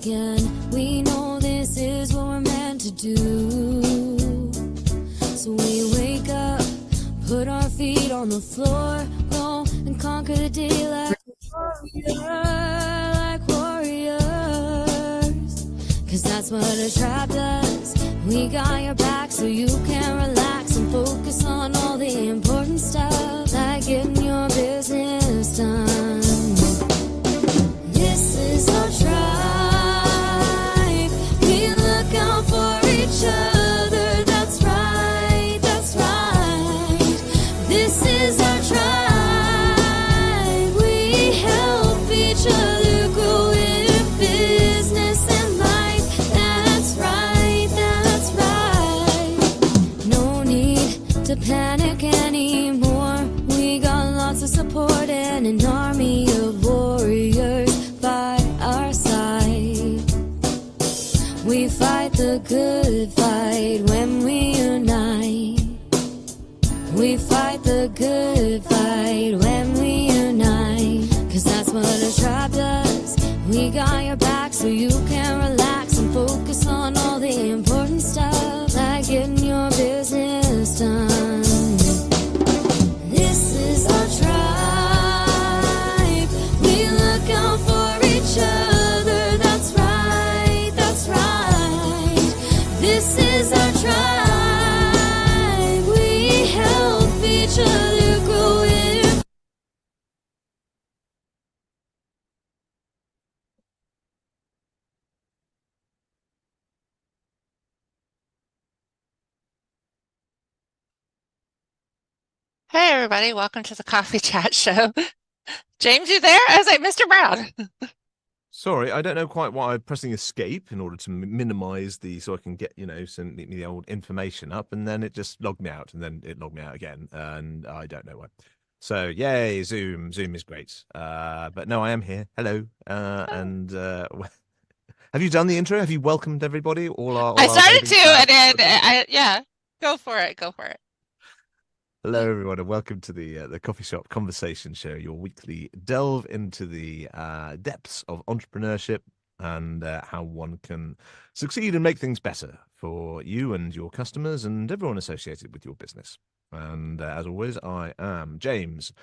again. We know this is what we're meant to do. So we wake up, put our feet on the floor, go and conquer the day like warriors. Cause that's what a tribe does. We got your back so you can relax and focus on all the important stuff, like getting your business done. This is our tribe. We look out for each other. That's right, that's right. This is our tribe. We help each other grow in business and life. That's right, that's right. No need to panic anymore. We got lots of support and an army of warriors by our side. We fight the good fight when we unite. We fight the good fight when we unite. Cause that's what a tribe does. We got your back so you can relax and focus on all the important stuff, like getting your business done. This is our tribe. We look out for each other. That's right, that's right. This is our tribe. We help each other grow in. Hey everybody, welcome to the Coffee Chat Show. James, you there? I was like, Mr. Brown. Sorry, I don't know quite why I'm pressing escape in order to minimize so I can get, some the old information up, and then it just logged me out, and then it logged me out again, and I don't know why. So, yay, Zoom is great. But no, I am here. Hello. And have you done the intro? Have you welcomed everybody? I started to, and then, yeah, go for it. Hello, everyone, and welcome to the Coffee Shop Conversation Show, your weekly delve into the depths of entrepreneurship and how one can succeed and make things better for you and your customers and everyone associated with your business. And as always, I am James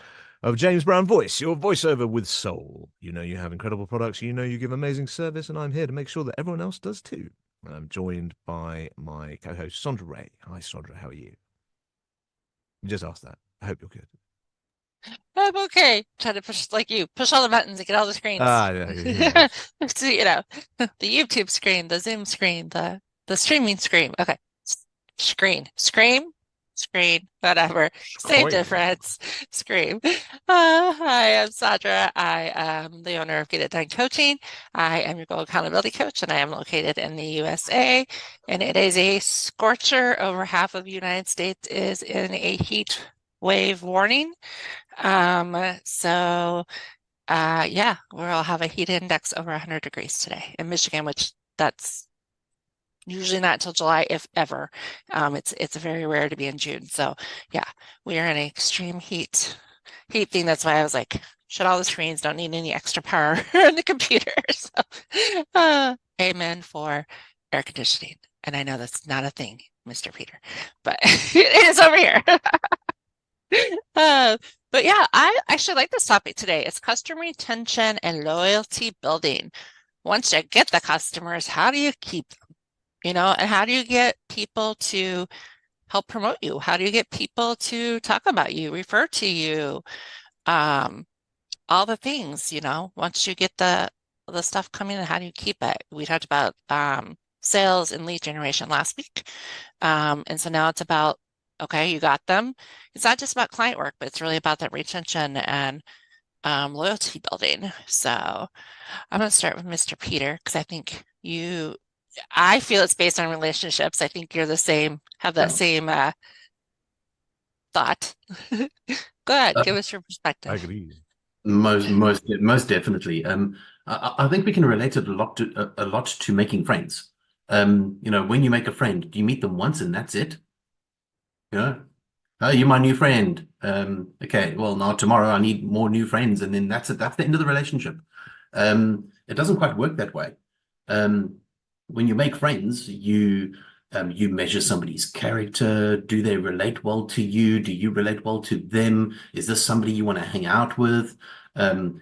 of James Brown Voice, your voiceover with soul. You know you have incredible products, you know you give amazing service, and I'm here to make sure that everyone else does too. And I'm joined by my co-host, Sondra Ray. Hi, Sondra, how are you? Just ask that. I hope you're good. I'm okay. Trying to push all the buttons and get all the screens. Yeah. So, the YouTube screen, the Zoom screen, the streaming screen. Okay. Screen, whatever. Same difference. Scream. Hi, I'm Sondra. I am the owner of Get It Done Coaching. I am your Goal Accountability Coach, and I am located in the USA. And it is a scorcher. Over half of the United States is in a heat wave warning. So we'll have a heat index over 100 degrees today in Michigan, which that's usually not until July, if ever. It's very rare to be in June. So yeah, we are in an extreme heat thing. That's why I was like, shut all the screens, don't need any extra power on the computer. So amen for air conditioning. And I know that's not a thing, Mr. Peter, but it is over here. But yeah, I actually like this topic today. It's customer retention and loyalty building. Once you get the customers, how do you keep them? And how do you get people to help promote you? How do you get people to talk about you, refer to you? All the things, once you get the stuff coming in, how do you keep it? We talked about sales and lead generation last week. And so now it's about, okay, you got them. It's not just about client work, but it's really about that retention and loyalty building. So I'm going to start with Mr. Peter, because I feel it's based on relationships. I think you're the same, have that same thought. Go ahead, give us your perspective. I agree. Most definitely. I think we can relate it a lot to making friends. When you make a friend, you meet them once and that's it. Oh, you're my new friend. Okay, well, now tomorrow I need more new friends, and then that's it. That's the end of the relationship. It doesn't quite work that way. When you make friends, you measure somebody's character. Do they relate well to you? Do you relate well to them? Is this somebody you want to hang out with?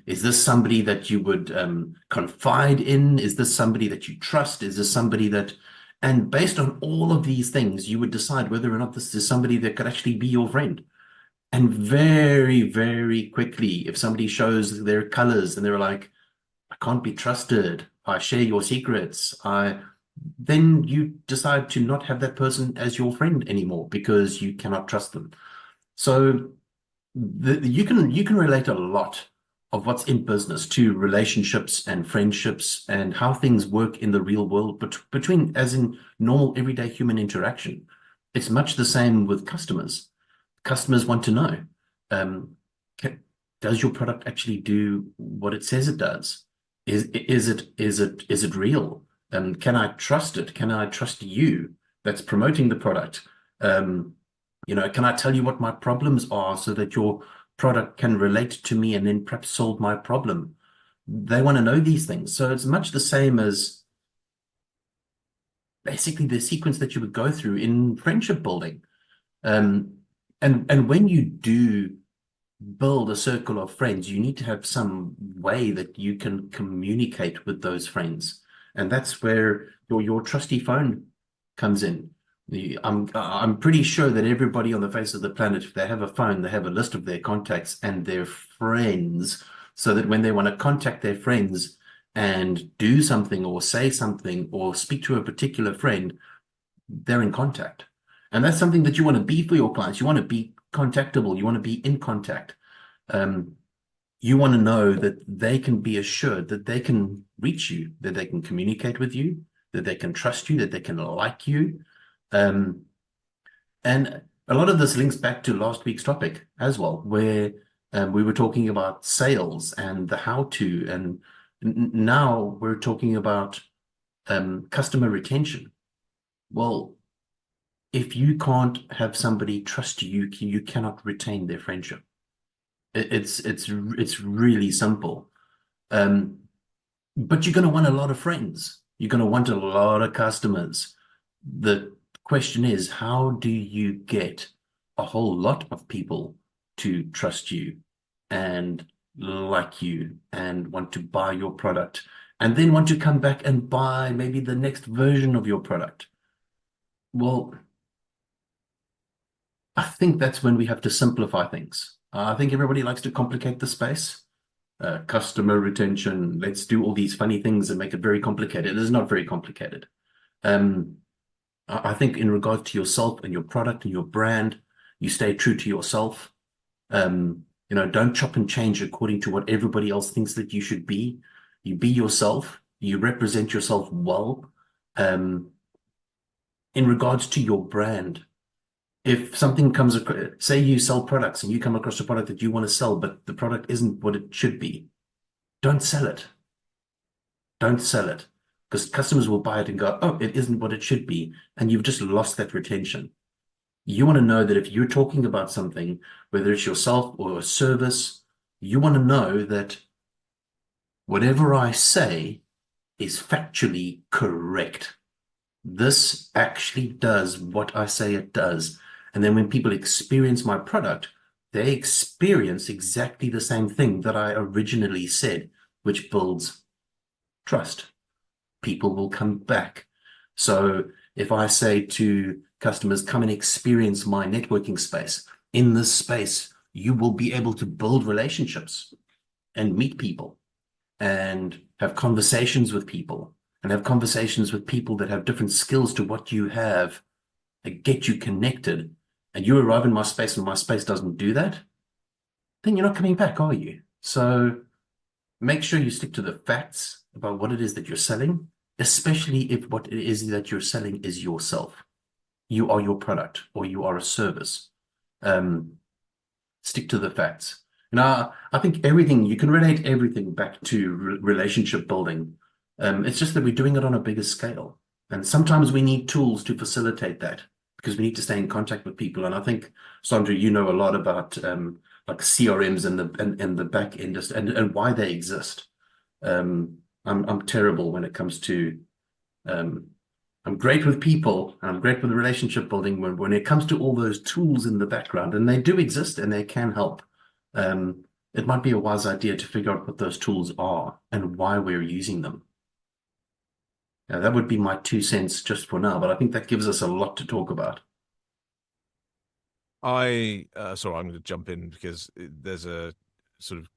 Is this somebody that you would confide in? Is this somebody that you trust? Is this somebody that, and based on all of these things, you would decide whether or not this is somebody that could actually be your friend. And very, very quickly, if somebody shows their colors and they're like, I can't be trusted, I share your secrets, then you decide to not have that person as your friend anymore because you cannot trust them. So you can relate a lot of what's in business to relationships and friendships and how things work in the real world between, as in normal everyday human interaction. It's much the same with customers. Customers want to know, does your product actually do what it says it does? Is it real? Can I trust it? Can I trust you that's promoting the product? Can I tell you what my problems are so that your product can relate to me and then perhaps solve my problem? They want to know these things. So it's much the same as basically the sequence that you would go through in friendship building. And when you do build a circle of friends, you need to have some way that you can communicate with those friends. And that's where your trusty phone comes in. I'm pretty sure that everybody on the face of the planet, if they have a phone, they have a list of their contacts and their friends, so that when they want to contact their friends and do something or say something or speak to a particular friend, they're in contact. And that's something that you want to be for your clients. You want to be contactable. You want to be in contact. You want to know that they can be assured that they can reach you, that they can communicate with you, that they can trust you, that they can like you. And a lot of this links back to last week's topic as well, where we were talking about sales and the how-to, and now we're talking about customer retention. Well, if you can't have somebody trust you, you cannot retain their friendship. It's really simple. But you're going to want a lot of friends. You're going to want a lot of customers. The question is, how do you get a whole lot of people to trust you and like you and want to buy your product and then want to come back and buy maybe the next version of your product? Well, I think that's when we have to simplify things. I think everybody likes to complicate the space. Customer retention, let's do all these funny things and make it very complicated. It is not very complicated. I think in regard to yourself and your product and your brand, you stay true to yourself. Don't chop and change according to what everybody else thinks that you should be. You be yourself. You represent yourself well. In regards to your brand, if something comes, say you sell products and you come across a product that you want to sell, but the product isn't what it should be, don't sell it. Don't sell it, because customers will buy it and go, oh, it isn't what it should be. And you've just lost that retention. You want to know that if you're talking about something, whether it's yourself or a service, you want to know that whatever I say is factually correct. This actually does what I say it does. And then when people experience my product, they experience exactly the same thing that I originally said, which builds trust. People will come back. So if I say to customers, come and experience my networking space, in this space, you will be able to build relationships and meet people and have conversations with people and have conversations with people that have different skills to what you have and get you connected. And you arrive in my space and my space doesn't do that, then you're not coming back, are you? So make sure you stick to the facts about what it is that you're selling, especially if what it is that you're selling is yourself. You are your product or you are a service. Stick to the facts. Now, I think you can relate everything back to relationship building. It's just that we're doing it on a bigger scale. And sometimes we need tools to facilitate that, because we need to stay in contact with people. And I think, Sondra, you know a lot about like CRMs and the back end and why they exist. I'm terrible when it comes to I'm great with people and I'm great with relationship building when it comes to all those tools in the background, and they do exist and they can help. It might be a wise idea to figure out what those tools are and why we're using them. That would be my 2 cents just for now, but I think that gives us a lot to talk about. Sorry, I'm going to jump in because there's a sort of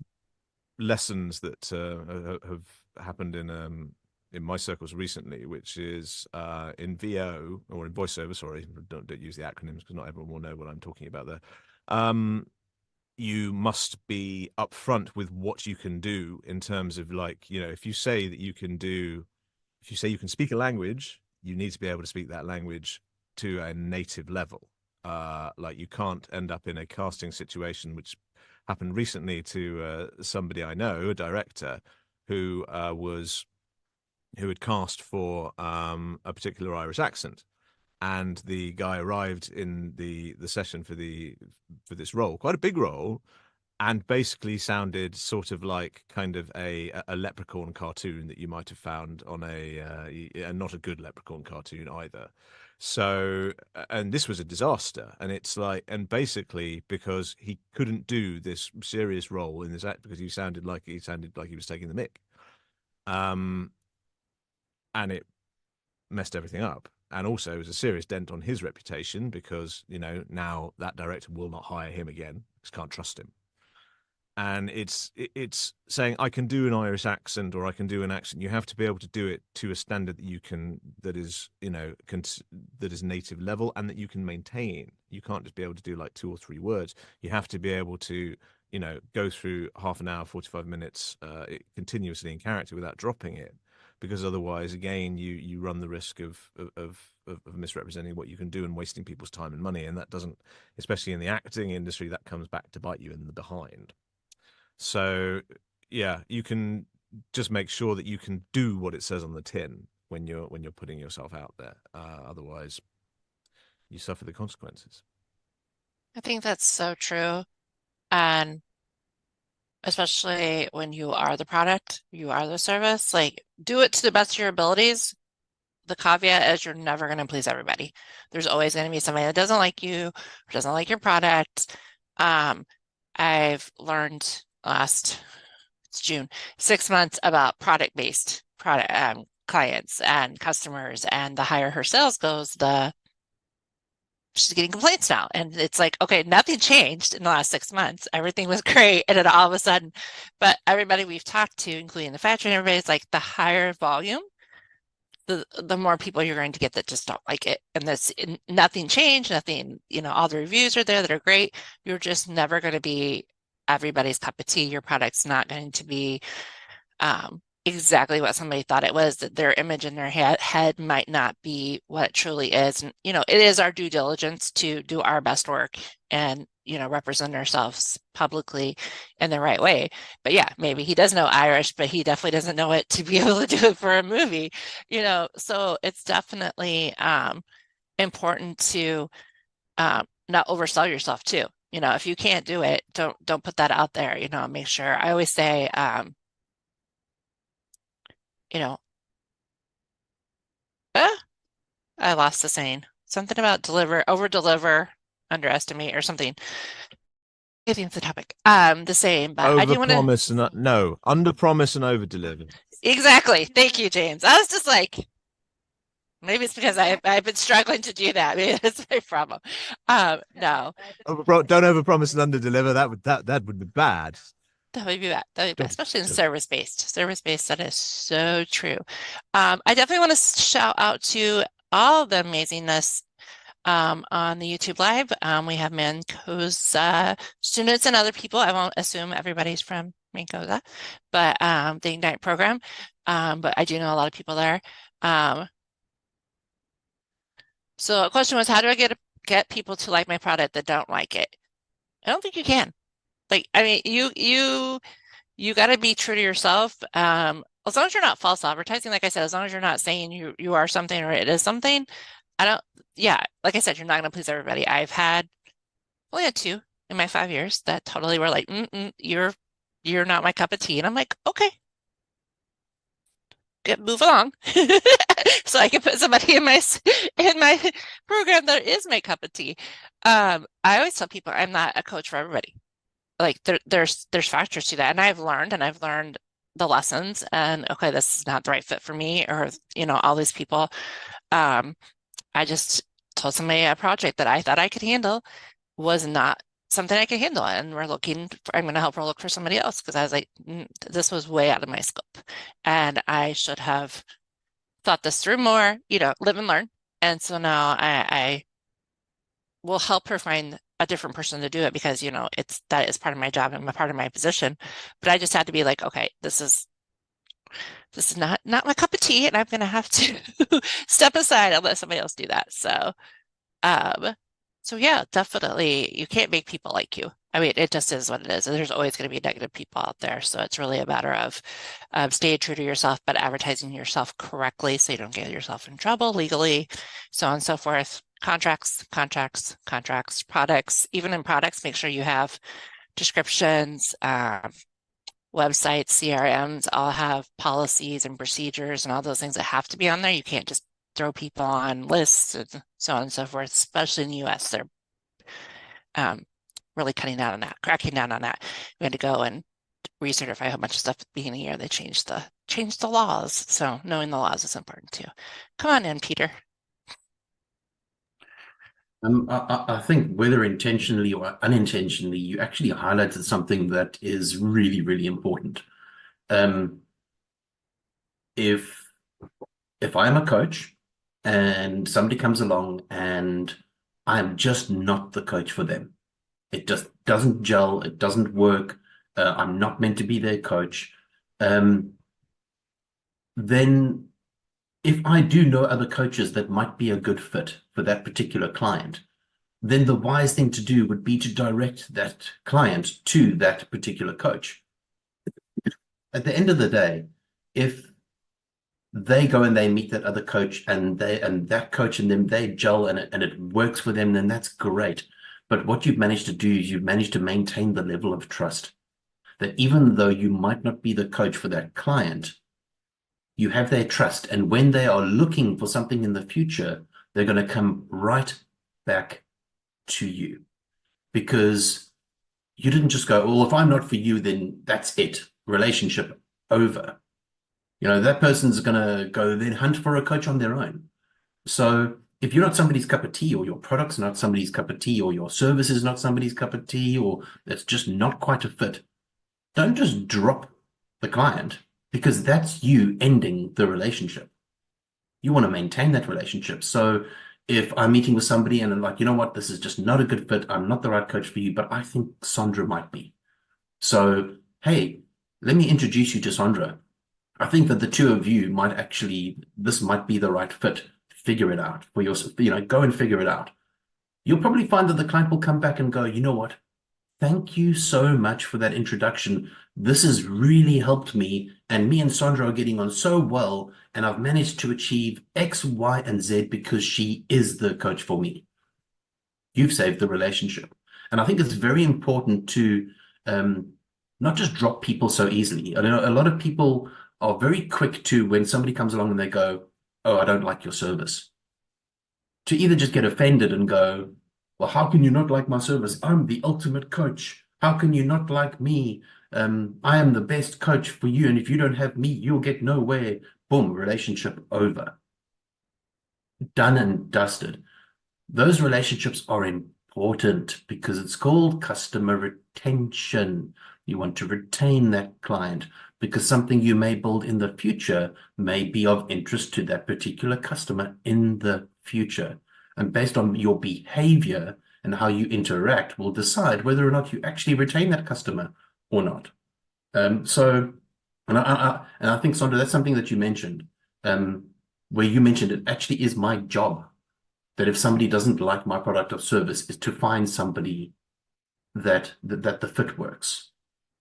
lessons that have happened in my circles recently, which is in VO or in voiceover. Sorry, don't use the acronyms because not everyone will know what I'm talking about there. You must be upfront with what you can do in terms of, like, you know, if you say that you can do, if you say you can speak a language, you need to be able to speak that language to a native level. Like, you can't end up in a casting situation, which happened recently to somebody I know, a director, who had cast for a particular Irish accent, and the guy arrived in the session for this role, quite a big role, and basically sounded sort of like kind of a leprechaun cartoon that you might have found on and not a good leprechaun cartoon either. So, and this was a disaster, and it's like, and basically because he couldn't do this serious role in this act because he sounded like he was taking the mick, and it messed everything up. And also it was a serious dent on his reputation because, you know, now that director will not hire him again because can't trust him. And it's saying I can do an Irish accent or I can do an accent. You have to be able to do it to a standard that is, you know, that is native level and that you can maintain. You can't just be able to do like 2 or 3 words. You have to be able to, you know, go through half an hour, 45 minutes continuously in character without dropping it, because otherwise, again, you run the risk of misrepresenting what you can do and wasting people's time and money. And that doesn't, especially in the acting industry, that comes back to bite you in the behind. So, yeah, you can just make sure that you can do what it says on the tin when you're putting yourself out there. Otherwise, you suffer the consequences. I think that's so true. And especially when you are the product, you are the service, like, do it to the best of your abilities. The caveat is you're never going to please everybody. There's always going to be somebody that doesn't like you or doesn't like your product. I've learned it's June, 6 months about product-based clients and customers, and the higher her sales goes, she's getting complaints now. And it's like, okay, nothing changed in the last 6 months. Everything was great. And then all of a sudden, but everybody we've talked to, including the factory and everybody's like, the higher volume, the more people you're going to get that just don't like it. And nothing changed, nothing, you know, all the reviews are there that are great. You're just never going to be everybody's cup of tea. Your product's not going to be exactly what somebody thought it was, that their image in their head might not be what it truly is. And, you know, it is our due diligence to do our best work and, you know, represent ourselves publicly in the right way. But yeah, maybe he does know Irish, but he definitely doesn't know it to be able to do it for a movie, you know. So it's definitely important to not oversell yourself too. You know, if you can't do it, don't put that out there, you know. Make sure, I always say, you know, I lost the saying, something about over deliver, underestimate, or something. I think it's the topic. The same, but I do want to under promise and over deliver. Exactly. Thank you, James. I was just like, maybe it's because I've been struggling to do that. Maybe that's my problem. No. Don't over promise and under deliver. That would be bad. That would be bad. That would be bad, especially in service-based. Service-based, that is so true. I definitely want to shout out to all the amazingness on the YouTube Live. We have Manco's students and other people. I won't assume everybody's from Manco's, but the Ignite program. But I do know a lot of people there. So the question was, how do I get people to like my product that don't like it? I don't think you can. Like, I mean, you got to be true to yourself. As long as you're not false advertising, like I said, as long as you're not saying you are something or it is something, like I said, you're not going to please everybody. I've only had 2 in my 5 years that totally were like, you're not my cup of tea. And I'm like, okay. move along so I can put somebody in my program that is my cup of tea. I always tell people I'm not a coach for everybody. Like there's factors to that, and I've learned the lessons, and okay, this is not the right fit for me, or all these people. I just told somebody a project that I thought I could handle was not something I could handle, and I'm going to help her look for somebody else, because I was like, this was way out of my scope, and I should have thought this through more, live and learn. And so now I will help her find a different person to do it, because that is part of my job and part of my position. But I just had to be like, okay, this is not my cup of tea, and I'm going to have to step aside and let somebody else do that. So yeah, definitely you can't make people like you. I mean, it just is what it is. There's always going to be negative people out there. So it's really a matter of staying true to yourself, but advertising yourself correctly so you don't get yourself in trouble legally, so on and so forth. Contracts, products. Even in products, make sure you have descriptions, websites, CRMs all have policies and procedures and all those things that have to be on there. You can't just throw people on lists and so on and so forth, especially in the US. They're really cracking down on that. We had to go and recertify a whole bunch of stuff at the beginning of the year. They changed the laws. So knowing the laws is important too. Come on in, Peter. I think whether intentionally or unintentionally, you actually highlighted something that is really, really important. If I'm a coach and somebody comes along and I'm just not the coach for them, it just doesn't gel, it doesn't work, I'm not meant to be their coach, then if I do know other coaches that might be a good fit for that particular client, then the wise thing to do would be to direct that client to that particular coach. At the end of the day, if they go and they meet that other coach and that coach and them, they gel and it works for them, then that's great. But what you've managed to do is you've managed to maintain the level of trust that even though you might not be the coach for that client, you have their trust. And when they are looking for something in the future, they're going to come right back to you, because you didn't just go, well, if I'm not for you, then that's it, relationship over. That person's going to go then hunt for a coach on their own. So if you're not somebody's cup of tea, or your product's not somebody's cup of tea, or your service is not somebody's cup of tea, or it's just not quite a fit, don't just drop the client, because that's you ending the relationship. You want to maintain that relationship. So if I'm meeting with somebody and I'm like, you know what, this is just not a good fit, I'm not the right coach for you, but I think Sondra might be. So, hey, let me introduce you to Sondra. I think that the two of you this might be the right fit. Figure it out for yourself, go and figure it out. You'll probably find that the client will come back and go, you know what? Thank you so much for that introduction. This has really helped me, and me and Sondra are getting on so well, and I've managed to achieve X, Y, and Z because she is the coach for me. You've saved the relationship. And I think it's very important to not just drop people so easily. I know a lot of people are very quick to, when somebody comes along and they go, oh, I don't like your service, to either just get offended and go, well, how can you not like my service? I'm the ultimate coach. How can you not like me? I am the best coach for you. And if you don't have me, you'll get nowhere. Boom, relationship over. Done and dusted. Those relationships are important because it's called customer retention. You want to retain that client because something you may build in the future may be of interest to that particular customer in the future. And based on your behavior and how you interact will decide whether or not you actually retain that customer or not. And I think, Sondra, that's something that you mentioned, where you mentioned it actually is my job, that if somebody doesn't like my product or service, is to find somebody that the fit works.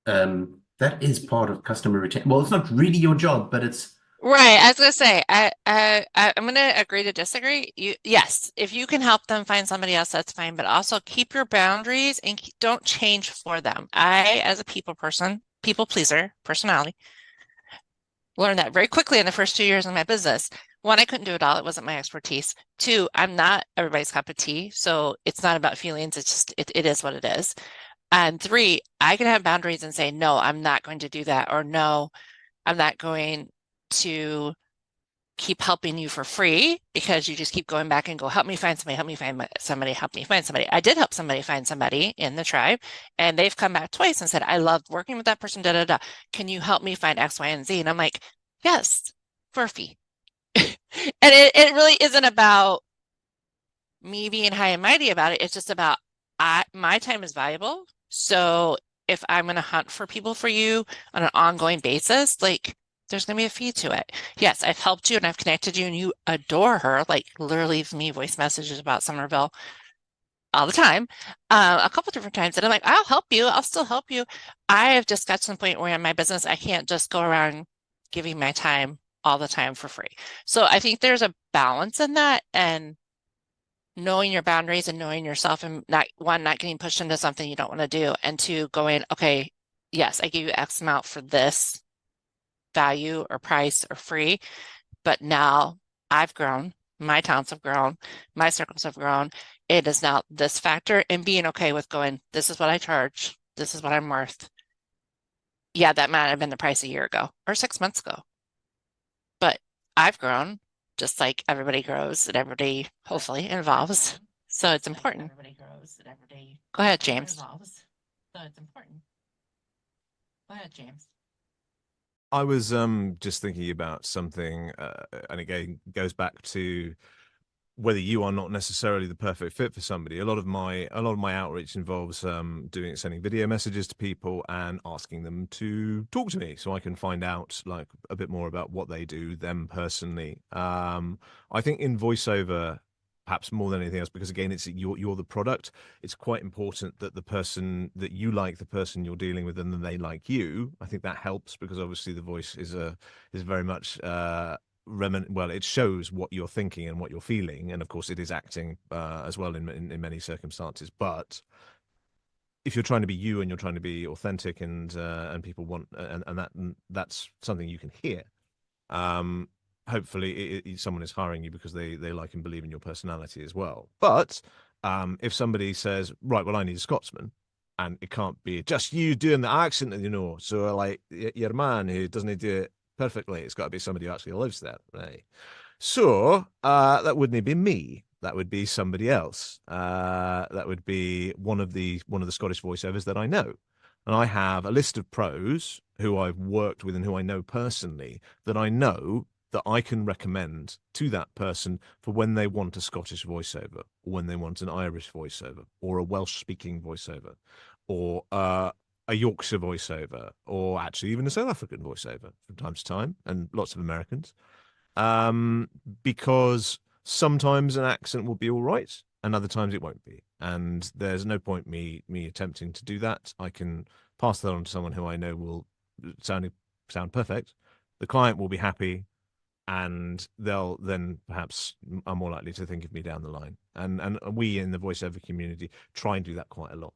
That is part of customer retention. Well, it's not really your job, but it's right. I was going to say, I'm going to agree to disagree. Yes, if you can help them find somebody else, that's fine. But also keep your boundaries and don't change for them. I, as a people pleaser, personality, learned that very quickly in the first 2 years of my business. One, I couldn't do it all. It wasn't my expertise. Two, I'm not everybody's cup of tea. So it's not about feelings. It's just, it is what it is. And three, I can have boundaries and say, no, I'm not going to do that. Or no, I'm not going to keep helping you for free because you just keep going back and go, help me find somebody, help me find somebody, help me find somebody. I did help somebody find somebody in the tribe, and they've come back twice and said, I loved working with that person, da, da, da. Can you help me find X, Y, and Z? And I'm like, yes, for a fee. And it really isn't about me being high and mighty about it. It's just about my time is valuable. So if I'm going to hunt for people for you on an ongoing basis, like there's going to be a fee to it. Yes, I've helped you and I've connected you and you adore her. Like literally leaves me voice messages about Somerville all the time, a couple different times. And I'm like, I'll help you. I'll still help you. I have just got to the point where in my business, I can't just go around giving my time all the time for free. So I think there's a balance in that, and knowing your boundaries and knowing yourself, and not getting pushed into something you don't want to do, and two, going, okay, yes, I give you X amount for this value or price or free, but now I've grown, my towns have grown, my circles have grown. It is now this factor, and being okay with going, this is what I charge, this is what I'm worth. Yeah, that might have been the price a year ago or 6 months ago, but I've grown just like everybody grows and everybody hopefully evolves. So it's important. Go ahead, James. So it's important. Go ahead, James. I was just thinking about something, and again goes back to whether you are not necessarily the perfect fit for somebody. A lot of my outreach involves sending video messages to people and asking them to talk to me so I can find out like a bit more about what they do, them personally. I think in voiceover, perhaps more than anything else, because again, it's you're the product. It's quite important that the person that you like, the person you're dealing with, and then they like you. I think that helps because obviously the voice is very much well, it shows what you're thinking and what you're feeling, and of course it is acting as well in many circumstances. But if you're trying to be you and you're trying to be authentic, and people want, and that's something you can hear. Hopefully someone is hiring you because they like and believe in your personality as well. But if somebody says, right, well, I need a Scotsman, and it can't be just you doing the accent, so like your man who doesn't do it perfectly, it's got to be somebody who actually lives there, right? So that wouldn't be me. That would be somebody else. That would be one of the Scottish voiceovers that I know. And I have a list of pros who I've worked with and who I know personally that I know that I can recommend to that person for when they want a Scottish voiceover, or when they want an Irish voiceover, or a Welsh-speaking voiceover, or a Yorkshire voiceover, or actually even a South African voiceover from time to time, and lots of Americans. Because sometimes an accent will be all right, and other times it won't be. And there's no point me attempting to do that. I can pass that on to someone who I know will sound perfect. The client will be happy, and they'll then perhaps are more likely to think of me down the line. And we in the voiceover community try and do that quite a lot.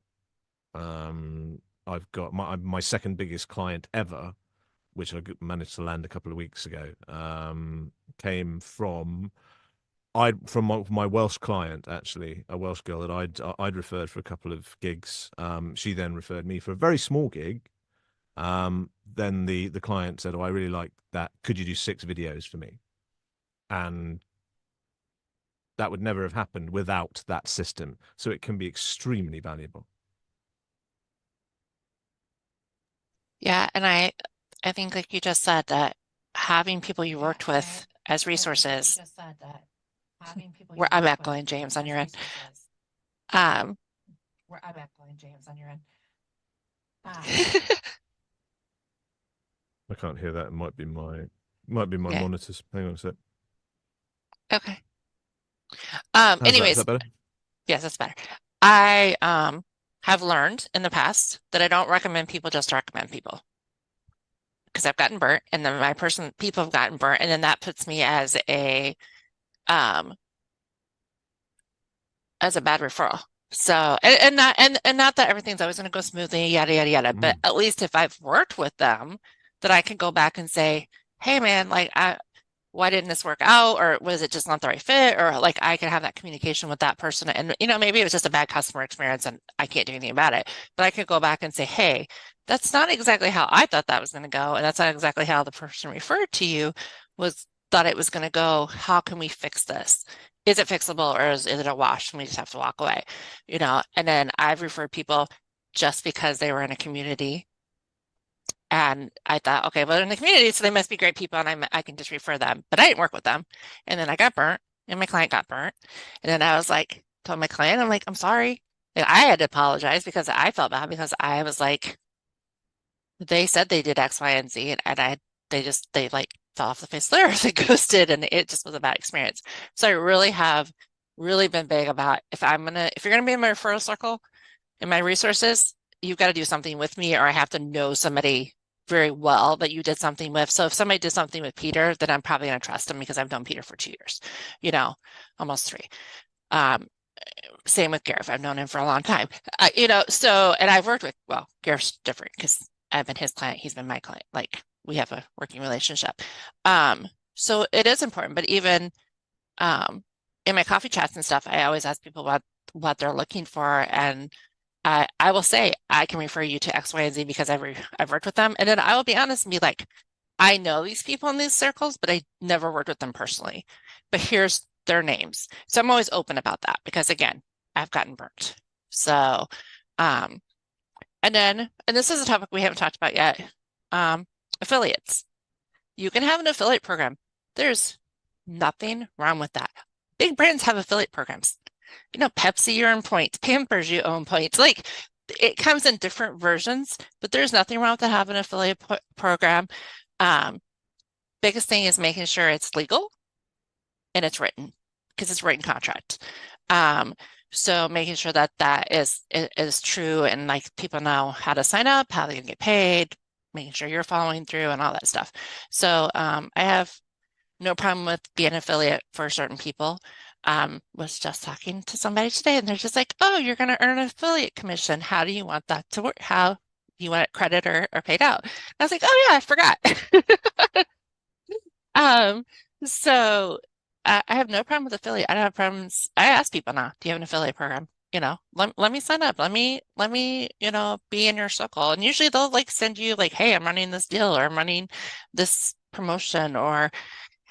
I've got my second biggest client ever, which I managed to land a couple of weeks ago, came from my Welsh client, actually, a Welsh girl that I'd referred for a couple of gigs. She then referred me for a very small gig. Then the client said, "Oh, I really like that. Could you do 6 videos for me?" And that would never have happened without that system. So it can be extremely valuable. Yeah, and I think like you just said, that having people you worked with as resources. I'm echoing James on your end. I'm echoing James on your end. I can't hear that. It might be my monitors. Hang on a sec. Okay. Anyways, is that better? Yes, that's better. I have learned in the past that I don't recommend people just to recommend people, because I've gotten burnt, and then people have gotten burnt, and then that puts me as a bad referral. So, and not that everything's always going to go smoothly, yada, yada, yada, but at least if I've worked with them, that I can go back and say, hey man, like why didn't this work out? Or was it just not the right fit? Or like I could have that communication with that person. And, you know, maybe it was just a bad customer experience and I can't do anything about it. But I could go back and say, hey, that's not exactly how I thought that was going to go. And that's not exactly how the person referred to you thought it was going to go. How can we fix this? Is it fixable or is it a wash and we just have to walk away? You know, and then I've referred people just because they were in a community. And I thought, okay, well, in the community, so they must be great people and I can just refer them. But I didn't work with them. And then I got burnt and my client got burnt. And then I was like, told my client, I'm like, I'm sorry. And I had to apologize because I felt bad because I was like, they said they did X, Y, and Z. And they like fell off the face of the earth and ghosted. And it just was a bad experience. So I really have really been big about if you're going to be in my referral circle and my resources, you've got to do something with me or I have to know somebody very well that you did something with. So if somebody did something with Peter, then I'm probably going to trust him because I've known Peter for 2 years, you know, almost 3. Same with Gareth. I've known him for a long time, you know, so, and I've worked with, well, Gareth's different because I've been his client. He's been my client. Like we have a working relationship. So it is important, but even in my coffee chats and stuff, I always ask people what they're looking for. And I will say, I can refer you to X, Y, and Z because I've worked with them. And then I will be honest and be like, I know these people in these circles, but I never worked with them personally. But here's their names. So I'm always open about that because again, I've gotten burnt. So, and this is a topic we haven't talked about yet. Affiliates. You can have an affiliate program. There's nothing wrong with that. Big brands have affiliate programs. You know, Pepsi, you earn points. Pampers, you own points. Like it comes in different versions, but there's nothing wrong with having an affiliate program. Biggest thing is making sure it's legal and it's written because it's written contract. So making sure that is true and like people know how to sign up, how they can get paid, making sure you're following through and all that stuff. So I have no problem with being an affiliate for certain people. Was just talking to somebody today and they're just like, oh, you're going to earn an affiliate commission. How do you want that to work? How do you want it credit or paid out? And I was like, oh yeah, I forgot. So I have no problem with affiliate. I don't have problems. I ask people now, do you have an affiliate program? You know, let me sign up. Let me, you know, be in your circle. And usually they'll like send you like, hey, I'm running this deal or I'm running this promotion or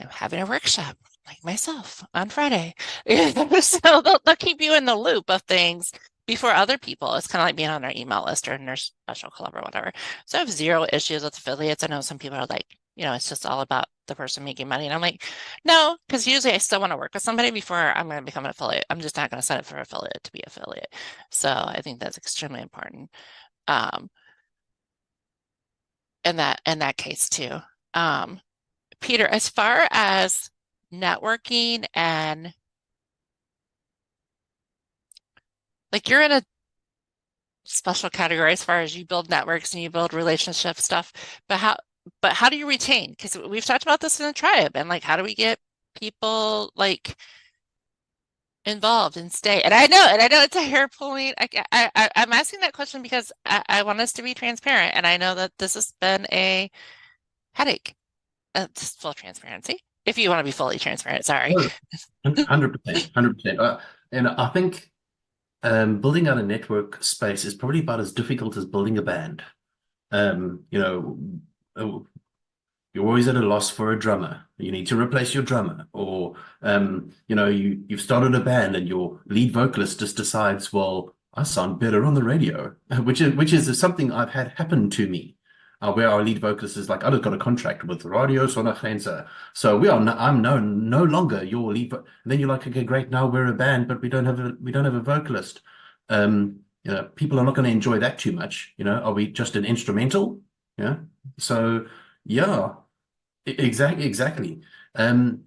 I'm having a workshop like myself on Friday. So they'll keep you in the loop of things before other people. It's kind of like being on their email list or in their special club or whatever. So I have 0 issues with affiliates. I know some people are like, you know, it's just all about the person making money. And I'm like, no, because usually I still want to work with somebody before I'm going to become an affiliate. I'm just not going to sign up for affiliate to be affiliate. So I think that's extremely important. In that case too. Peter, as far as networking and like you're in a special category as far as you build networks and you build relationship stuff, but how do you retain? Because we've talked about this in the tribe and like how do we get people like involved and stay? And I know it's a hair pulling. I'm asking that question because I want us to be transparent, and I know that this has been a headache. Just full transparency. If you want to be fully transparent, sorry. 100%. And I think building out a network space is probably about as difficult as building a band. You know, you're always at a loss for a drummer. You need to replace your drummer, or you know, you've started a band and your lead vocalist just decides, well, I sound better on the radio, which is something I've had happen to me. Where our lead vocalist is like, I've got a contract with Radio Sondray Ray, so I'm no longer your lead. And then you're like, okay, great, now we're a band, but we don't have a vocalist. You know, people are not going to enjoy that too much. You know, are we just an instrumental? Yeah. So yeah, exactly. And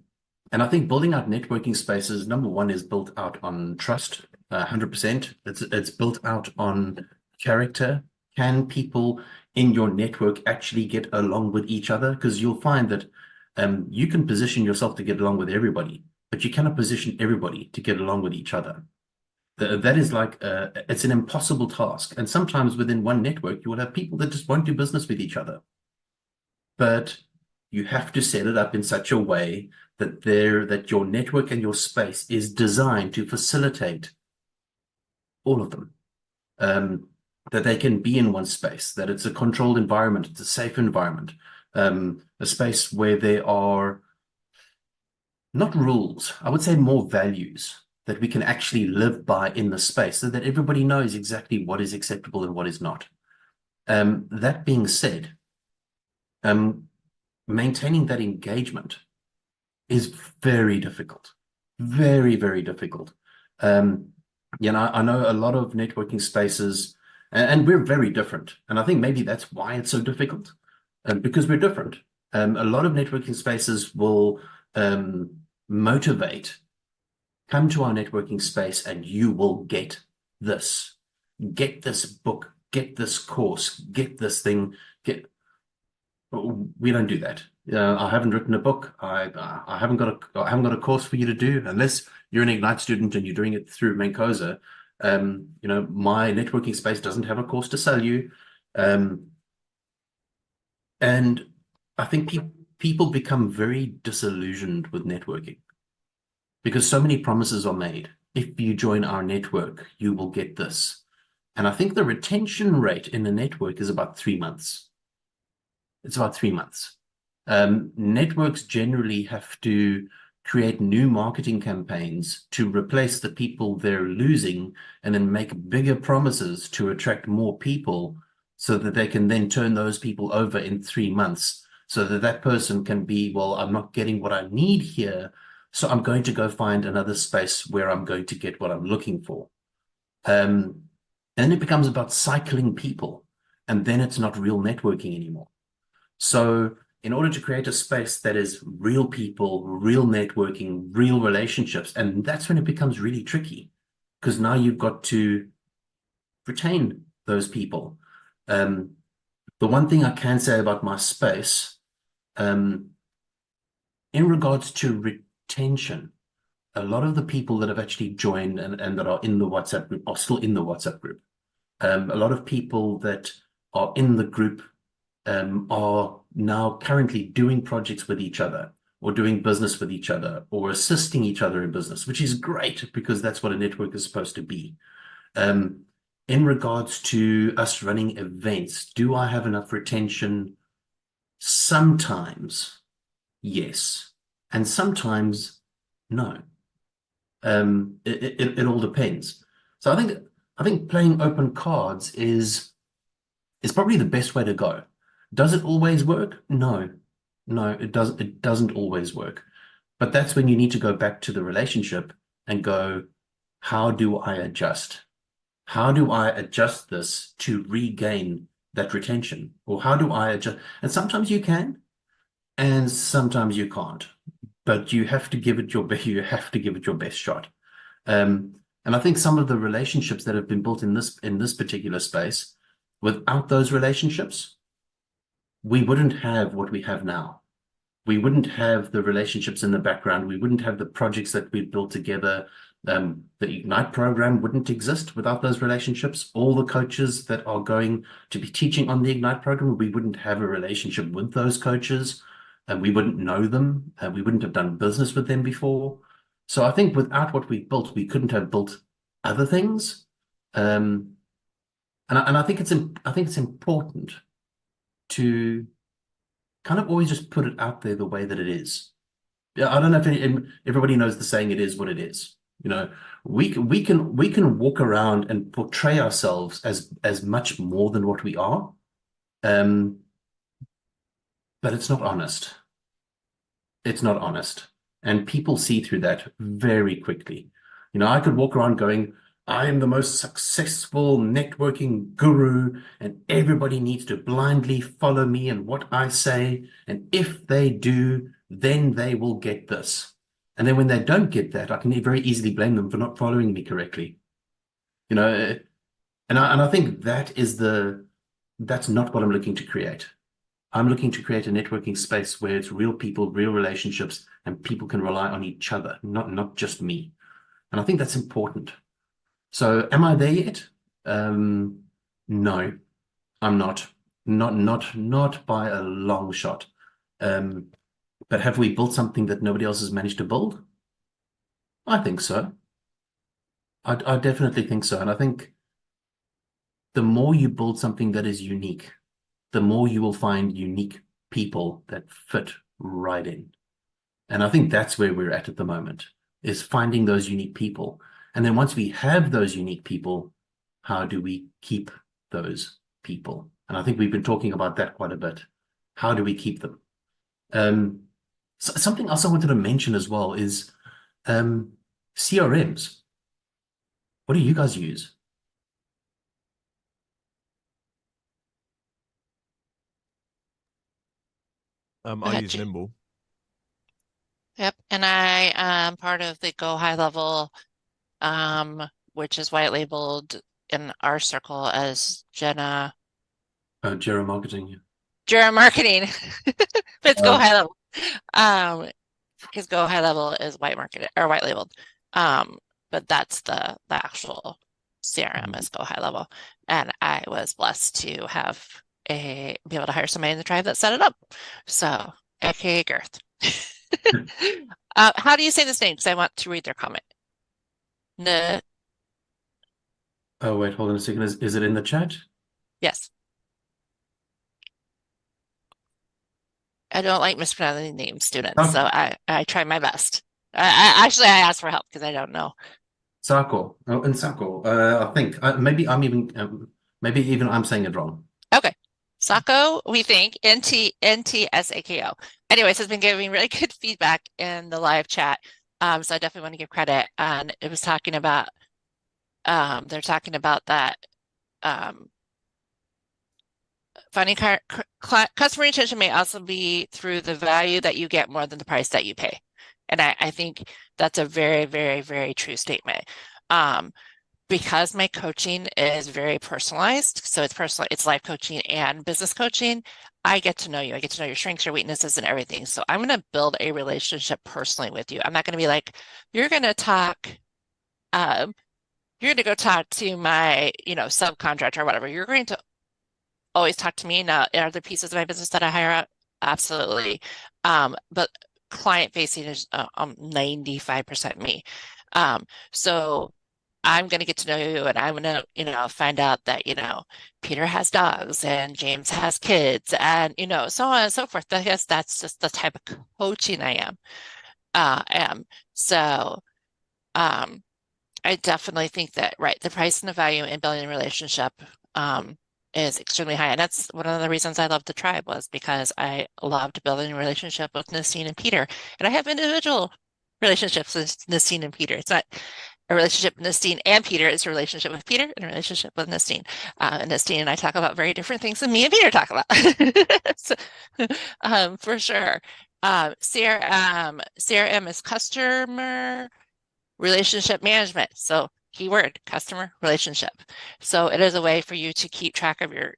I think building out networking spaces, number one, is built out on trust. 100%. It's built out on character. Can people in your network actually get along with each other? Because you'll find that you can position yourself to get along with everybody, but you cannot position everybody to get along with each other. That is like, it's an impossible task. And sometimes within one network, you will have people that just won't do business with each other. But you have to set it up in such a way that your network and your space is designed to facilitate all of them. That they can be in one space, that it's a controlled environment, it's a safe environment, a space where there are not rules, I would say more values that we can actually live by in the space, so that everybody knows exactly what is acceptable and what is not. That being said, maintaining that engagement is very difficult, very, very difficult. You know, I know a lot of networking spaces, and we're very different. And I think maybe that's why it's so difficult, because we're different. A lot of networking spaces will motivate, come to our networking space and you will get this book, get this course, get this thing, we don't do that. I haven't written a book. I haven't got a course for you to do, unless you're an Ignite student and you're doing it through Mancosa. You know, my networking space doesn't have a course to sell you. And I think people become very disillusioned with networking because so many promises are made. If you join our network, you will get this. And I think the retention rate in a network is about 3 months. It's about 3 months. Networks generally have to create new marketing campaigns to replace the people they're losing, and then make bigger promises to attract more people, so that they can then turn those people over in 3 months, so that that person can be, well, I'm not getting what I need here, so I'm going to go find another space where I'm going to get what I'm looking for. And it becomes about cycling people, and then it's not real networking anymore. So in order to create a space that is real people, real networking, real relationships, and that's when it becomes really tricky, because now you've got to retain those people. The one thing I can say about my space, in regards to retention, a lot of the people that have actually joined and that are in the WhatsApp group are still in the WhatsApp group. A lot of people that are in the group are now currently doing projects with each other, or doing business with each other, or assisting each other in business, which is great, because that's what a network is supposed to be. In regards to us running events, do I have enough retention? Sometimes, yes. And sometimes, no. It all depends. So I think playing open cards is probably the best way to go. Does it always work? No, it doesn't always work. But that's when you need to go back to the relationship and go, how do I adjust? How do I adjust this to regain that retention? Or how do I adjust? And sometimes you can, and sometimes you can't. But you have to give it your best shot. And I think some of the relationships that have been built in this particular space, without those relationships, we wouldn't have what we have now. We wouldn't have the relationships in the background. We wouldn't have the projects that we've built together. The Ignite program wouldn't exist without those relationships. All the coaches that are going to be teaching on the Ignite program, we wouldn't have a relationship with those coaches, and we wouldn't know them, and we wouldn't have done business with them before. So I think without what we built, we couldn't have built other things. And I think it's important to kind of always just put it out there the way that it is. Yeah, I don't know if everybody knows the saying, it is what it is. You know, we can walk around and portray ourselves as much more than what we are, but it's not honest. It's not honest, and people see through that very quickly. You know, I could walk around going, I am the most successful networking guru, and everybody needs to blindly follow me and what I say. And if they do, then they will get this. And then when they don't get that, I can very easily blame them for not following me correctly. You know, and I think that's not what I'm looking to create. I'm looking to create a networking space where it's real people, real relationships, and people can rely on each other, not just me. And I think that's important. So am I there yet? No, I'm not. Not by a long shot. But have we built something that nobody else has managed to build? I think so. I definitely think so. And I think the more you build something that is unique, the more you will find unique people that fit right in. And I think that's where we're at the moment, is finding those unique people. And then once we have those unique people, how do we keep those people? And I think we've been talking about that quite a bit. How do we keep them? Something else I wanted to mention as well is CRMs. What do you guys use? I use Nimble. Yep, and I am part of the Go High Level, which is white labeled in our circle as Jenna. Jira Marketing. Jira Marketing, but it's Go Uh, High Level. Because Go High Level is white market or white labeled. But that's the actual CRM is Go High Level. And I was blessed to be able to hire somebody in the tribe that set it up. So, aka Girth. How do you say this name? Because I want to read their comment. Oh, wait, hold on a second. Is it in the chat? Yes. I don't like mispronouncing names, students, so I try my best. I asked for help because I don't know. Sako. Oh, and Sako. I think maybe I'm saying it wrong. Okay. Sako, we think NTSAKO. Anyways, has been giving really good feedback in the live chat. So I definitely want to give credit. And it was talking about they're talking about that finding customer retention may also be through the value that you get more than the price that you pay. And I think that's a very, very, very true statement. Because my coaching is very personalized, so it's personal, it's life coaching and business coaching. I get to know you. I get to know your strengths, your weaknesses, and everything. So I'm going to build a relationship personally with you. I'm not going to be like, you're going to talk, you're going to go talk to my, subcontractor or whatever. You're going to always talk to me. Now, are there pieces of my business that I hire out? Absolutely. But client facing is 95% me. So I'm going to get to know you, and I'm going to, find out that, Peter has dogs and James has kids and, so on and so forth. I guess that's just the type of coaching I am. So, I definitely think that, right, the price and the value in building a relationship, is extremely high. And that's one of the reasons I loved the tribe, was because I loved building a relationship with Nastine and Peter. And I have individual relationships with Nastine and Peter. It's not a relationship with Nastine and Peter, it's a relationship with Peter and a relationship with Nastine. And Nastine and I talk about very different things than me and Peter talk about. So, for sure. CRM is customer relationship management. So keyword, customer relationship. So it is a way for you to keep track of your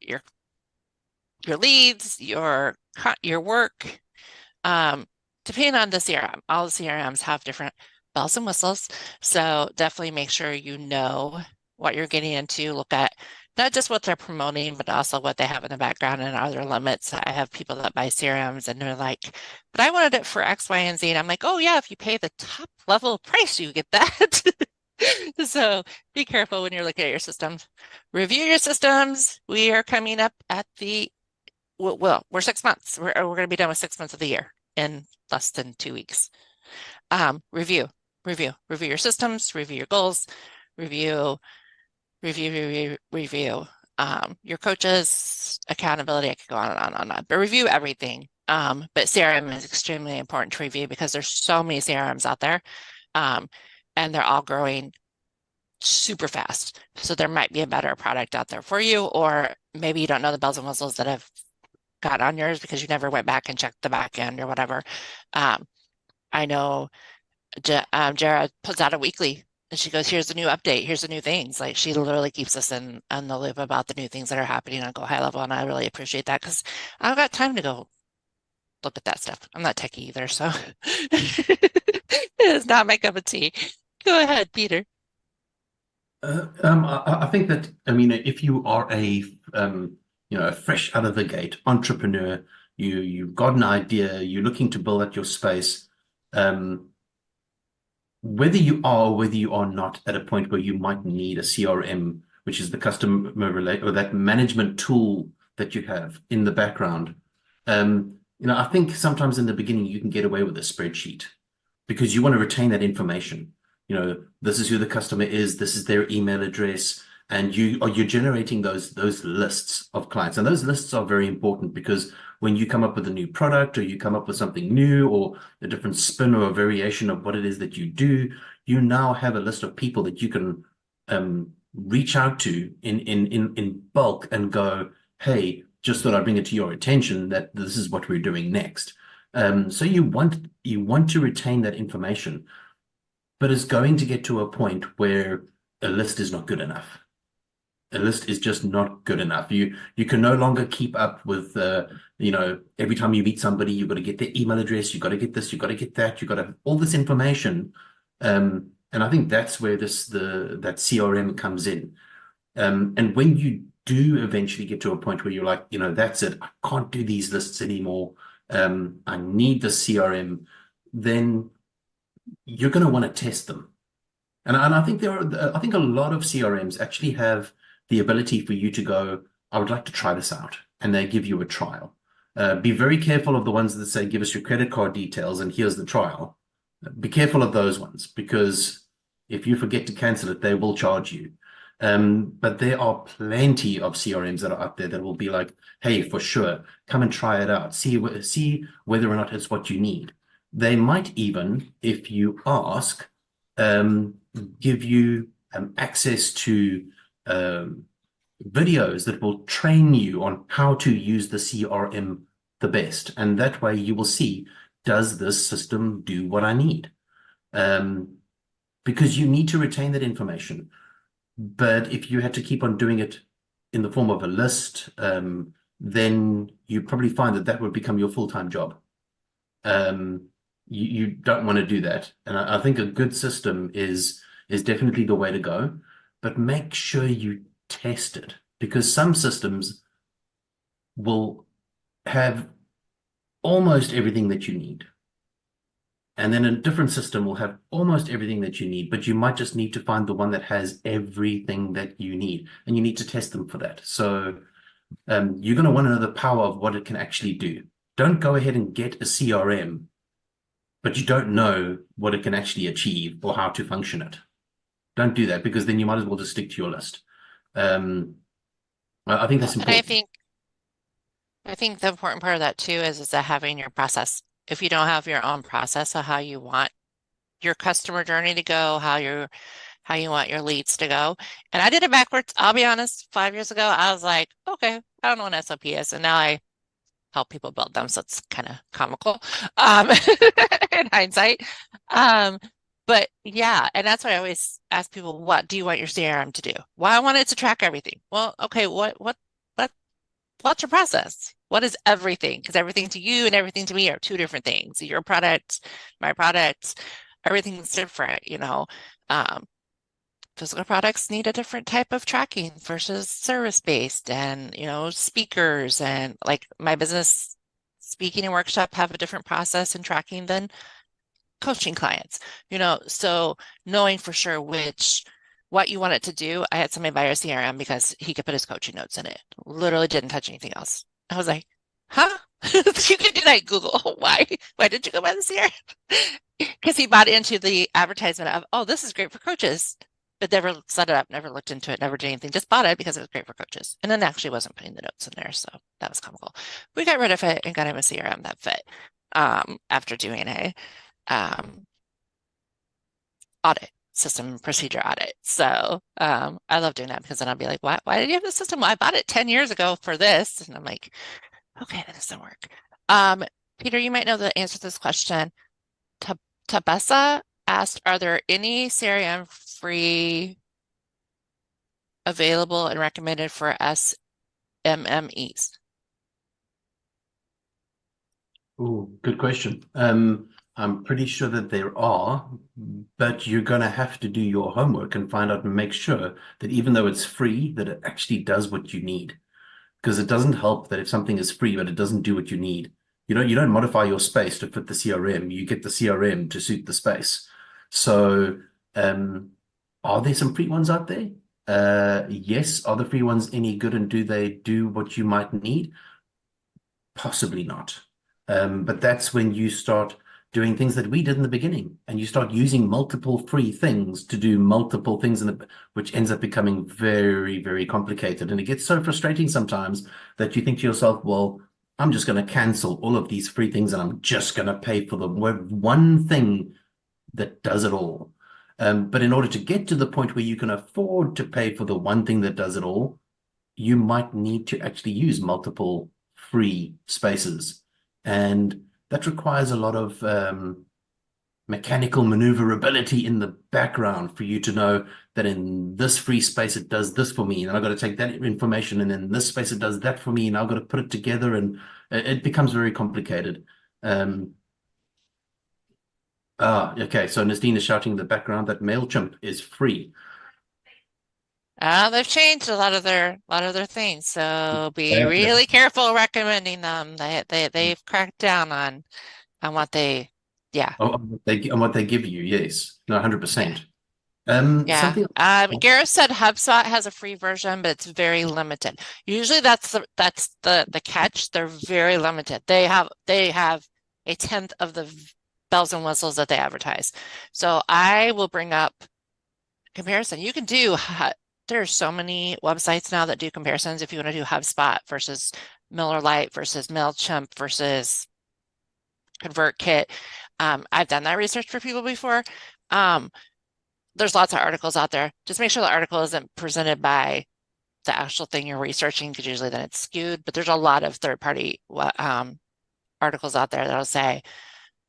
leads, your work. Depending on the CRM, all the CRMs have different bells and whistles. So definitely make sure you know what you're getting into. Look at not just what they're promoting, but also what they have in the background and are there limits. I have people that buy CRMs and they're like, but I wanted it for X, Y, and Z. And I'm like, oh yeah, if you pay the top level price, you get that. So be careful when you're looking at your systems. Review your systems. We are coming up at we're 6 months. We're going to be done with 6 months of the year in less than 2 weeks. Review your systems, review your goals, review your coaches, accountability. I could go on and on and on, but review everything. But CRM is extremely important to review because there's so many CRMs out there, and they're all growing super fast. So there might be a better product out there for you, or maybe you don't know the bells and whistles that have got on yours because you never went back and checked the back end or whatever. I know Jara puts out a weekly and she goes, here's the new update, here's the new things. Like, she literally keeps us in the loop about the new things that are happening on Go High Level. And I really appreciate that because I don't got time to go look at that stuff. I'm not techie either, so it is not my cup of tea. Go ahead, Peter. I think that, if you are a fresh out of the gate entrepreneur, you've got an idea, you're looking to build out your space. Whether you are or whether you are not at a point where you might need a CRM, which is the customer relate or that management tool that you have in the background. I think sometimes in the beginning you can get away with a spreadsheet because you want to retain that information. This is who the customer is, this is their email address, and you're generating those lists of clients. And those lists are very important because when you come up with a new product or you come up with something new or a different spin or a variation of what it is that you do, you now have a list of people that you can reach out to in bulk and go, hey, just thought I'd bring it to your attention that this is what we're doing next. So you want to retain that information, but it's going to get to a point where a list is not good enough. A list is just not good enough. You can no longer keep up with, every time you meet somebody, you've got to get their email address, you've got to get this, you've got to get that, you've got to have all this information. And I think that's where that CRM comes in. And when you do eventually get to a point where you're like, that's it, I can't do these lists anymore. I need the CRM, then you're going to want to test them. And I think I think a lot of CRMs actually have the ability for you to go, I would like to try this out. And they give you a trial. Be very careful of the ones that say, give us your credit card details and here's the trial. Be careful of those ones, because if you forget to cancel it, they will charge you. But there are plenty of CRMs that are out there that will be like, hey, for sure, come and try it out. See whether or not it's what you need. They might even, if you ask, give you access to videos that will train you on how to use the CRM the best. And that way you will see, does this system do what I need? Because you need to retain that information. But if you had to keep on doing it in the form of a list, then you probably find that would become your full-time job. You don't want to do that. And I think a good system is definitely the way to go. But make sure you test it, because some systems will have almost everything that you need. And then a different system will have almost everything that you need, but you might just need to find the one that has everything that you need, and you need to test them for that. So you're going to want to know the power of what it can actually do. Don't go ahead and get a CRM, but you don't know what it can actually achieve or how to function it. Don't do that, because then you might as well just stick to your list. I think that's important. And I think the important part of that too is that having your process. If you don't have your own process of how you want your customer journey to go, how you want your leads to go. And I did it backwards. I'll be honest, 5 years ago, I was like, okay, I don't know what an SOP is. And now I help people build them. So it's kind of comical in hindsight. But yeah, and that's why I always ask people, what do you want your CRM to do? Well, I want it to track everything. Well, okay, what's your process? What is everything? Because everything to you and everything to me are two different things. Your product, my product, everything's different, Physical products need a different type of tracking versus service-based, and, speakers, and like my business speaking and workshop have a different process and tracking than coaching clients, so knowing for sure what you want it to do. I had somebody buy our CRM because he could put his coaching notes in it. Literally didn't touch anything else. I was like, huh? You can do that, Google. Why did you go buy the CRM? Because he bought into the advertisement of, oh, this is great for coaches, but never set it up, never looked into it, never did anything, just bought it because it was great for coaches. And then actually wasn't putting the notes in there. So that was comical. We got rid of it and got him a CRM that fit after doing a audit, system procedure audit. So I love doing that, because then I'll be like, why did you have the system? Well, I bought it 10 years ago for this. And I'm like, okay, that doesn't work. Peter, you might know the answer to this question. Tabessa asked, are there any CRM free available and recommended for SMMEs? Oh, good question. I'm pretty sure that there are, but you're going to have to do your homework and find out and make sure that even though it's free, that it actually does what you need. because it doesn't help that if something is free, but it doesn't do what you need. You don't modify your space to fit the CRM. You get the CRM to suit the space. So, are there some free ones out there? Yes. Are the free ones any good, and do they do what you might need? Possibly not. But that's when you start doing things that we did in the beginning, and you start using multiple free things to do multiple things, which ends up becoming very, very complicated. And it gets so frustrating sometimes that you think to yourself, well, I'm just going to cancel all of these free things and I'm just going to pay for the one thing that does it all. But in order to get to the point where you can afford to pay for the one thing that does it all, you might need to actually use multiple free spaces. And that requires a lot of mechanical maneuverability in the background for you to know that in this free space, it does this for me. And I've got to take that information, and in this space, it does that for me. And I've got to put it together, and it becomes very complicated. Okay. So Nastine is shouting in the background that MailChimp is free. They've changed a lot of their things, so be Yeah. really careful recommending them. They've cracked down on what they, yeah. On what they give you, yes. No, 100%. Yeah. Something Gareth said HubSpot has a free version, but it's very limited. Usually that's the catch. They're very limited. They have a tenth of the bells and whistles that they advertise. So I will bring up comparison. You can do, there's so many websites now that do comparisons. If you want to do HubSpot versus Miller Lite versus MailChimp versus ConvertKit. I've done that research for people before. There's lots of articles out there. Just make sure the article isn't presented by the actual thing you're researching, because usually then it's skewed. But there's a lot of third-party articles out there that'll say,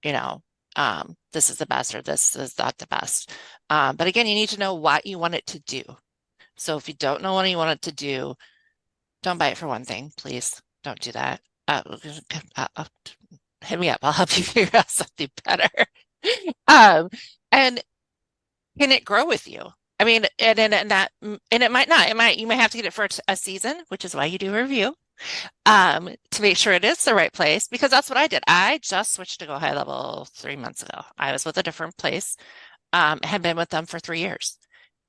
this is the best or this is not the best. But again, you need to know what you want it to do. So if you don't know what you want it to do, don't buy it for one thing, please. Don't do that. Hit me up. I'll help you figure out something better. And can it grow with you? I mean, and it might not. You might have to get it for a season, which is why you do a review, to make sure it is the right place, because that's what I did. I just switched to Go High Level 3 months ago. I was with a different place, had been with them for 3 years,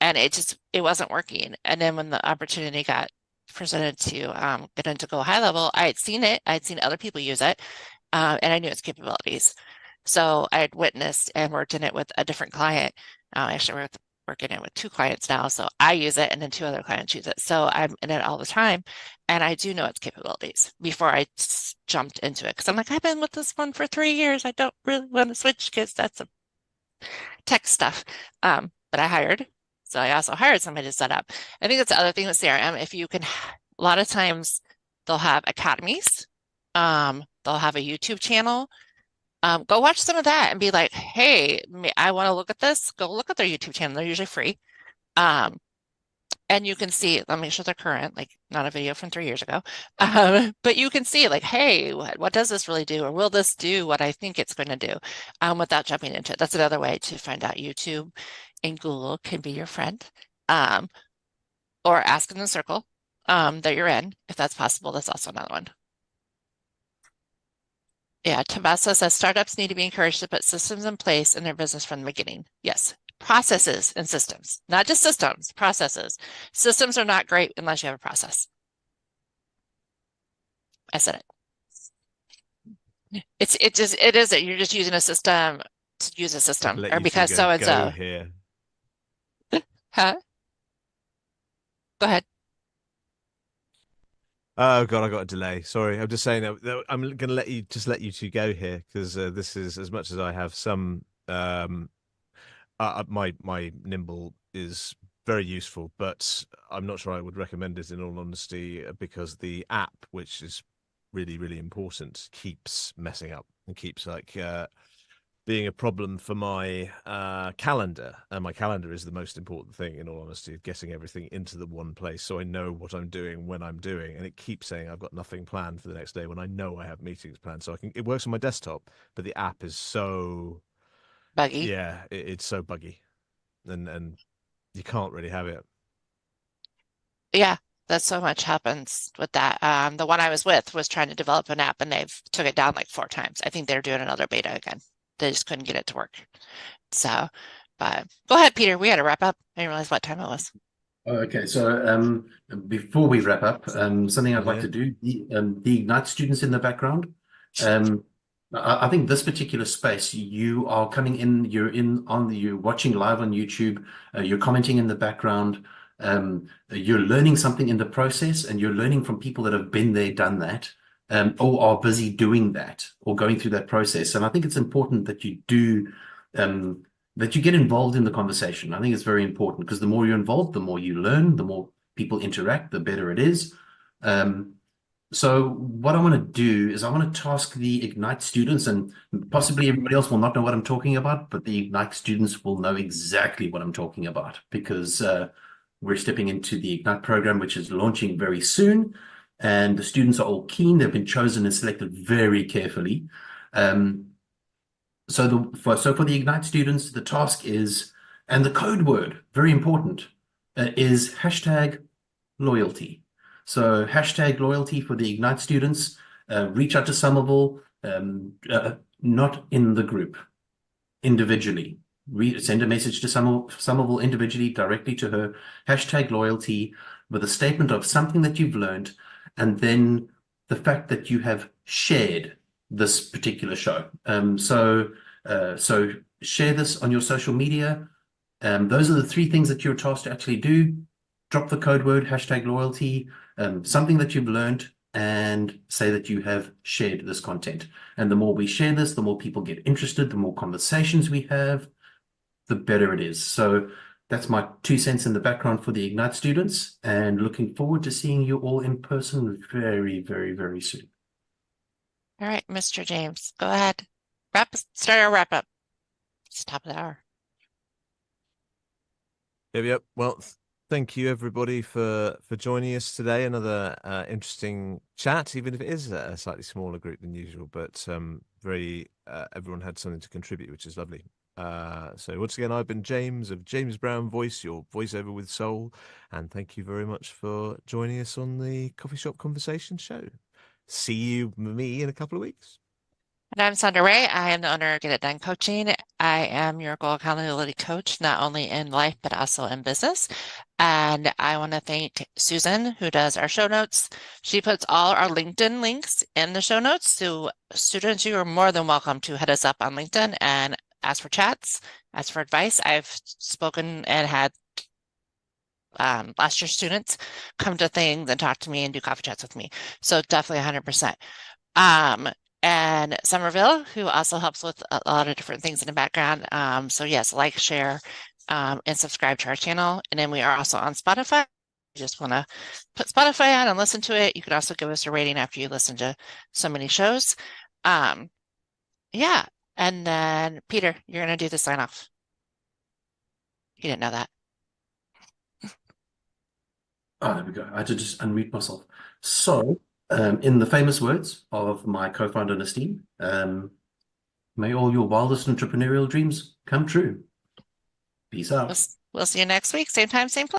and it wasn't working. And then when the opportunity got presented to get into Go High Level, I had seen it. I had seen other people use it, and I knew its capabilities. So I had witnessed and worked in it with a different client. Actually, we're working it with 2 clients now. So I use it, and then 2 other clients use it. So I'm in it all the time, and I do know its capabilities before I jumped into it. Because I'm like, I've been with this one for 3 years. I don't really want to switch because that's some tech stuff. But I hired. So I also hired somebody to set up. I think that's the other thing with CRM. If you can, a lot of times they'll have academies. They'll have a YouTube channel. Go watch some of that and be like, hey, I want to look at this. Go look at their YouTube channel. They're usually free. And you can see, let me make sure they're current, like not a video from 3 years ago. But you can see like, hey, what does this really do? Or will this do what I think it's going to do, without jumping into it? That's another way to find out. YouTube and Google can be your friend. Or ask in the circle that you're in, if that's possible. That's also another one. Yeah, Tabasa says startups need to be encouraged to put systems in place in their business from the beginning. Yes, processes and systems, not just systems, processes. Systems are not great unless you have a process. I said it. It isn't. You're just using a system to use a system, or because so and so. Here. Huh? Go ahead. Oh God, I got a delay. Sorry, I'm just saying that I'm going to let you two go here, because this is, as much as I have some. My Nimble is very useful, but I'm not sure I would recommend it in all honesty, because the app, which is really, really important, keeps messing up and keeps being a problem for my calendar. And my calendar is the most important thing, in all honesty, getting everything into the one place so I know what I'm doing when I'm doing. And it keeps saying I've got nothing planned for the next day when I know I have meetings planned. So it works on my desktop, but the app is so Buggy. Yeah, it's so buggy, and you can't really have it. Yeah. That so much happens with that. The one I was with was trying to develop an app and they've took it down like 4 times. I think they're doing another beta again. They just couldn't get it to work. So, but go ahead, Peter. We had to wrap up. I didn't realize what time it was. Okay, so before we wrap up, something I'd like Yeah. to do, the Ignite students in the background. I think this particular space, you are coming in, you're watching live on YouTube, you're commenting in the background, you're learning something in the process, and you're learning from people that have been there, done that, or are busy doing that, or going through that process. And I think it's important that you do, that you get involved in the conversation. I think it's very important because the more you're involved, the more you learn, the more people interact, the better it is. So what I want to do is I want to task the Ignite students, and possibly everybody else will not know what I'm talking about, but the Ignite students will know exactly what I'm talking about because we're stepping into the Ignite program, which is launching very soon. And the students are all keen. They've been chosen and selected very carefully. So for the Ignite students, the task is, and the code word, very important, is #loyalty. So #loyalty for the Ignite students. Reach out to Somerville, not in the group, individually. Send a message to Somerville individually, directly to her. #loyalty with a statement of something that you've learned, and then the fact that you have shared this particular show. So share this on your social media. Those are the 3 things that you're tasked to actually do. Drop the code word #loyalty, something that you've learned, and say that you have shared this content. And the more we share this, the more people get interested, the more conversations we have, the better it is. So that's my 2 cents in the background for the Ignite students, and looking forward to seeing you all in person very, very, very soon. All right, Mr. James, go ahead. Start our wrap up. It's top of the hour. Yep. Well, thank you everybody for joining us today. Another interesting chat, even if it is a slightly smaller group than usual, but everyone had something to contribute, which is lovely. So once again, I've been James of James Brown Voice, your voiceover with soul, and thank you very much for joining us on the Coffee Shop Conversation Show. See me in a couple of weeks. And I'm Sondra Ray. I am the owner of Get It Done Coaching. I am your goal accountability coach, not only in life, but also in business. And I want to thank Susan, who does our show notes. She puts all our LinkedIn links in the show notes. So students, you are more than welcome to hit us up on LinkedIn and ask for chats, ask for advice. I've spoken and had last year students come to things and talk to me and do coffee chats with me. So definitely 100%. And Somerville, who also helps with a lot of different things in the background. So yes, like, share, and subscribe to our channel. And then we are also on Spotify. You just want to put Spotify on and listen to it. You can also give us a rating after you listen to so many shows. Yeah. And then Peter, you're going to do the sign off. You didn't know that. Oh, there we go. I had to just unmute myself. So, in the famous words of my co-founder Nastine, may all your wildest entrepreneurial dreams come true. Peace out. We'll see you next week. Same time, same place.